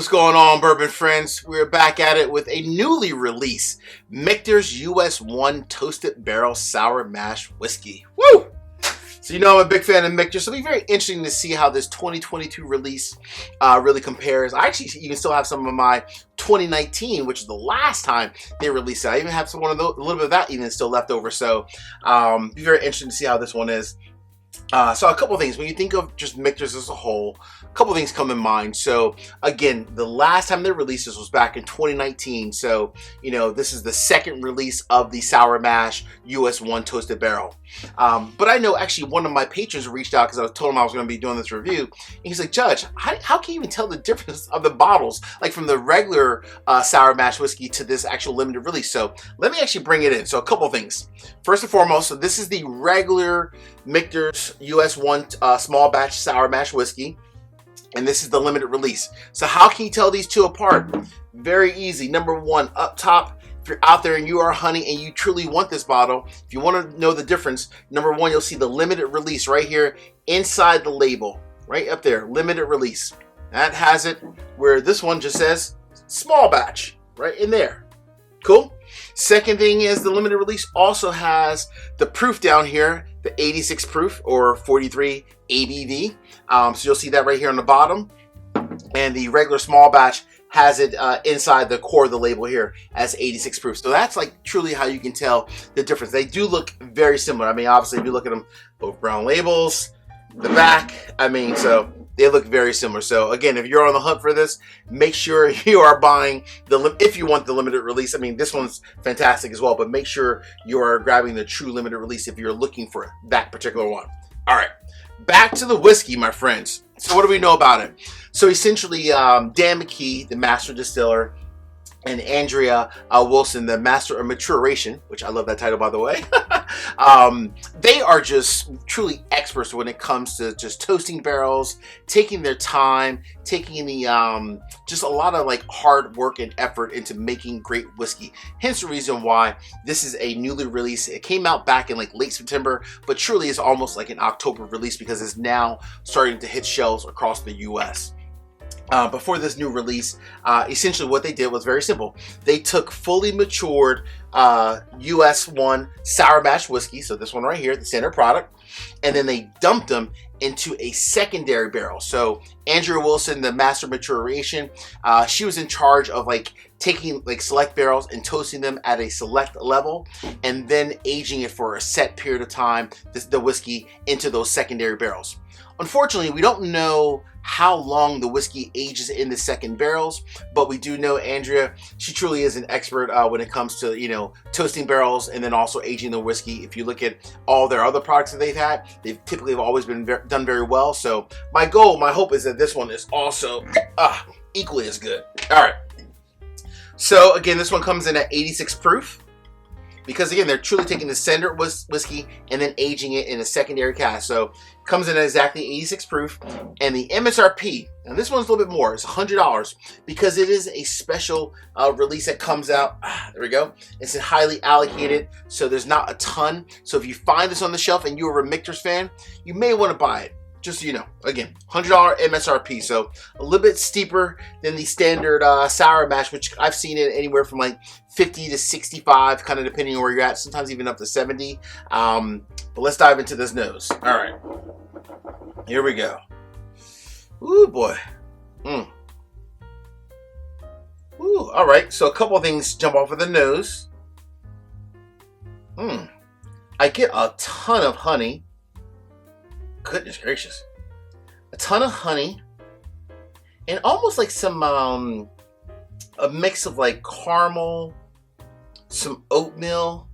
What's going on, bourbon friends? We're back at it with a newly released Michter's US 1 Toasted Barrel Sour Mash Whiskey. Woo! So you know I'm a big fan of Michter, so it'll be very interesting to see how this 2022 release really compares. I actually even still have some of my 2019, which is the last time they released it. I even have some a little bit of that even still left over. So be very interesting to see how this one is. So a couple of things, when you think of just Michter's as a whole, a couple of things come in mind. So again, the last time they released this was back in 2019. So, you know, this is the second release of the Sour Mash US 1 Toasted Barrel. But I know actually one of my patrons reached out because I told him I was going to be doing this review. And he's like, Judge, how can you even tell the difference of the bottles, like from the regular Sour Mash whiskey to this actual limited release? So let me actually bring it in. So a couple of things. First and foremost, so this is the regular Michter's US 1 small batch Sour Mash whiskey. And this is the limited release. So how can you tell these two apart? Very easy. Number one, up top, if you're out there and you are honey and you truly want this bottle, if you want to know the difference, number one, you'll see the limited release right here inside the label, right up there, limited release. That has it, where this one just says small batch, right in there. Cool. Second thing is the limited release also has the proof down here, the 86 proof or 43 ABV. So you'll see that right here on the bottom. And the regular small batch has it inside the core of the label here as 86 proof. So that's like truly how you can tell the difference. They do look very similar. I mean, obviously, if you look at them, both brown labels, the back, I mean, so they look very similar. So again, if you're on the hunt for this, make sure you are buying if you want the limited release. I mean, this one's fantastic as well, but make sure you are grabbing the true limited release if you're looking for that particular one. All right, back to the whiskey, my friends. So what do we know about it? So essentially, Dan McKee, the master distiller, and Andrea Wilson, the master of maturation, which I love that title, by the way. They are just truly experts when it comes to just toasting barrels, taking their time, taking the just a lot of like hard work and effort into making great whiskey. Hence the reason why this is a newly released. It came out back in like late September, but truly is almost like an October release because it's now starting to hit shelves across the US. Before this new release, essentially what they did was very simple. They took fully matured US 1 Sour Mash whiskey, so this one right here, the standard product, and then they dumped them into a secondary barrel. So Andrea Wilson, the master maturation, she was in charge of like taking like select barrels and toasting them at a select level and then aging it for a set period of time, the whiskey, into those secondary barrels. Unfortunately, we don't know how long the whiskey ages in the second barrels, but we do know Andrea, she truly is an expert when it comes to, you know, toasting barrels and then also aging the whiskey. If you look at all their other products that they've had, they've typically have always been done very well. So my goal, my hope is that this one is also equally as good. All right. So again, this one comes in at 86 proof. Because again, they're truly taking the standard whiskey and then aging it in a secondary cask. So it comes in at exactly 86 proof. And the MSRP, and this one's a little bit more, it's $100 because it is a special release that comes out. There we go. It's highly allocated, so there's not a ton. So if you find this on the shelf and you're a Michter's fan, you may want to buy it. Just so you know, again, $100 MSRP, so a little bit steeper than the standard Sour Mash, which I've seen it anywhere from like 50 to 65, kind of depending on where you're at, sometimes even up to 70. But let's dive into this nose. All right, here we go. Ooh, boy. Ooh, all right, so a couple of things jump off of the nose. I get a ton of honey. Goodness gracious. A ton of honey and almost like some a mix of like caramel, some oatmeal.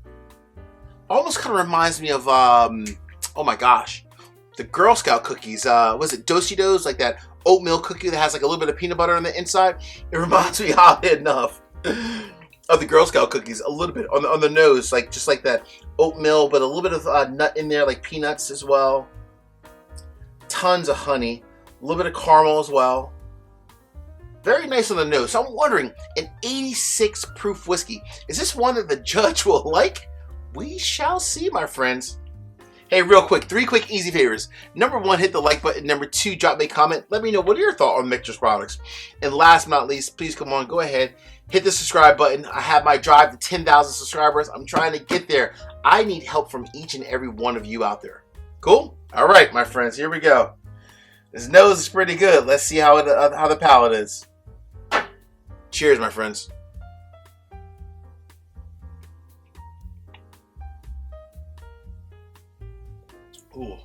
Almost kind of reminds me of oh my gosh, the Girl Scout cookies. Was it Do-si-dos, like that oatmeal cookie that has like a little bit of peanut butter on the inside? It reminds me, oddly enough, of the Girl Scout cookies a little bit on the nose, like just like that oatmeal, but a little bit of nut in there, like peanuts as well. Tons of honey, a little bit of caramel as well. Very nice on the nose. So I'm wondering, an 86 proof whiskey, is this one that the judge will like? We shall see, my friends. Hey, real quick, 3 quick easy favors. Number 1, hit the like button. Number 2, drop me a comment. Let me know what are your thoughts on Michter's products. And last but not least, please come on, go ahead, hit the subscribe button. I have my drive to 10,000 subscribers. I'm trying to get there. I need help from each and every one of you out there. Cool? All right, my friends, here we go. This nose is pretty good. Let's see how the palate is. Cheers, my friends. Ooh.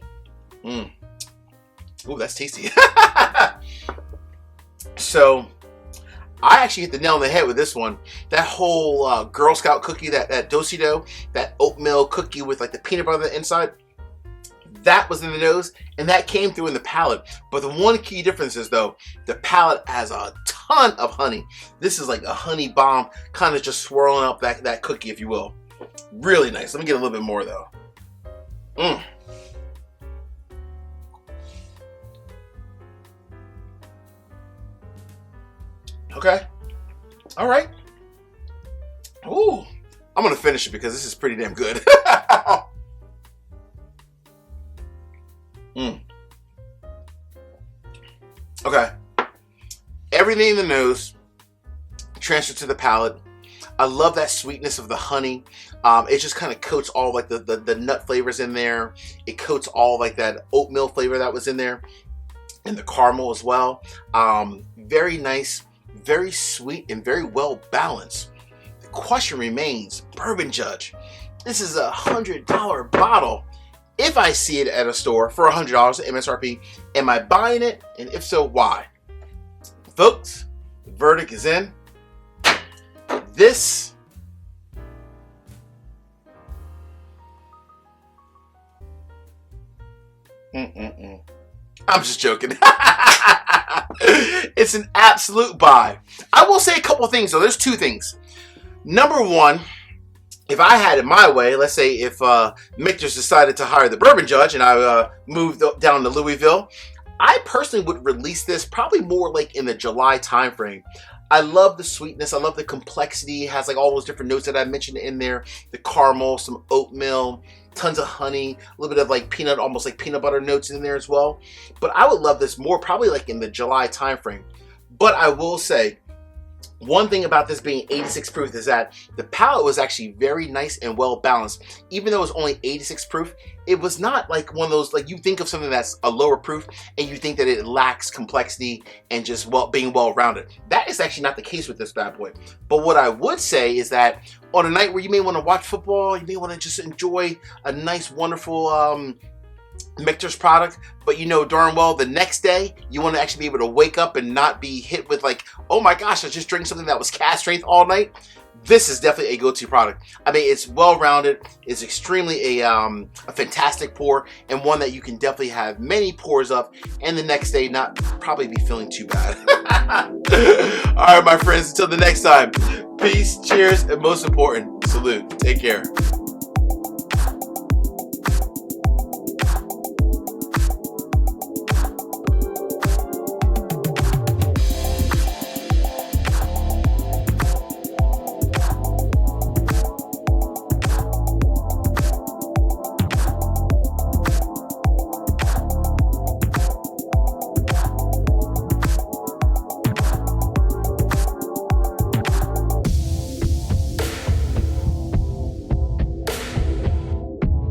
Ooh, that's tasty. So, I actually hit the nail on the head with this one. That whole Girl Scout cookie, that do-si-do, that oatmeal cookie with like the peanut butter inside, that was in the nose, and that came through in the palate. But the one key difference is, though, the palate has a ton of honey. This is like a honey bomb, kind of just swirling up that cookie, if you will. Really nice. Let me get a little bit more, though. Okay. All right. Ooh. I'm going to finish it because this is pretty damn good. Okay. Everything in the nose transferred to the palate. I love that sweetness of the honey. It just kind of coats all like the nut flavors in there. It coats all like that oatmeal flavor that was in there. And the caramel as well. Very nice. Very sweet and very well balanced. The question remains, Bourbon Judge. This is a $100 bottle. If I see it at a store for $100 MSRP, am I buying it? And if so, why? Folks, the verdict is in. This I'm just joking. It's an absolute buy. I will say a couple things though. There's 2 things. Number 1, if I had it my way, let's say if Michter's decided to hire the Bourbon Judge and I moved down to Louisville, I personally would release this probably more like in the July timeframe. I love the sweetness. I love the complexity. It has like all those different notes that I mentioned in there. The caramel, some oatmeal, tons of honey, a little bit of like peanut, almost like peanut butter notes in there as well. But I would love this more probably like in the July timeframe. But I will say, one thing about this being 86 proof is that the palate was actually very nice and well balanced. Even though it was only 86 proof, it was not like one of those, like you think of something that's a lower proof and you think that it lacks complexity and just being well rounded. That is actually not the case with this bad boy. But what I would say is that on a night where you may want to watch football, you may want to just enjoy a nice, wonderful Michter's product, but you know darn well the next day you want to actually be able to wake up and not be hit with like, oh my gosh, I just drank something that was cast strength all night. This is definitely a go-to product. I mean, it's well-rounded. It's extremely a fantastic pour, and one that you can definitely have many pours of, and the next day not probably be feeling too bad. All right, my friends, until the next time, peace, cheers, and most important, salute. Take care.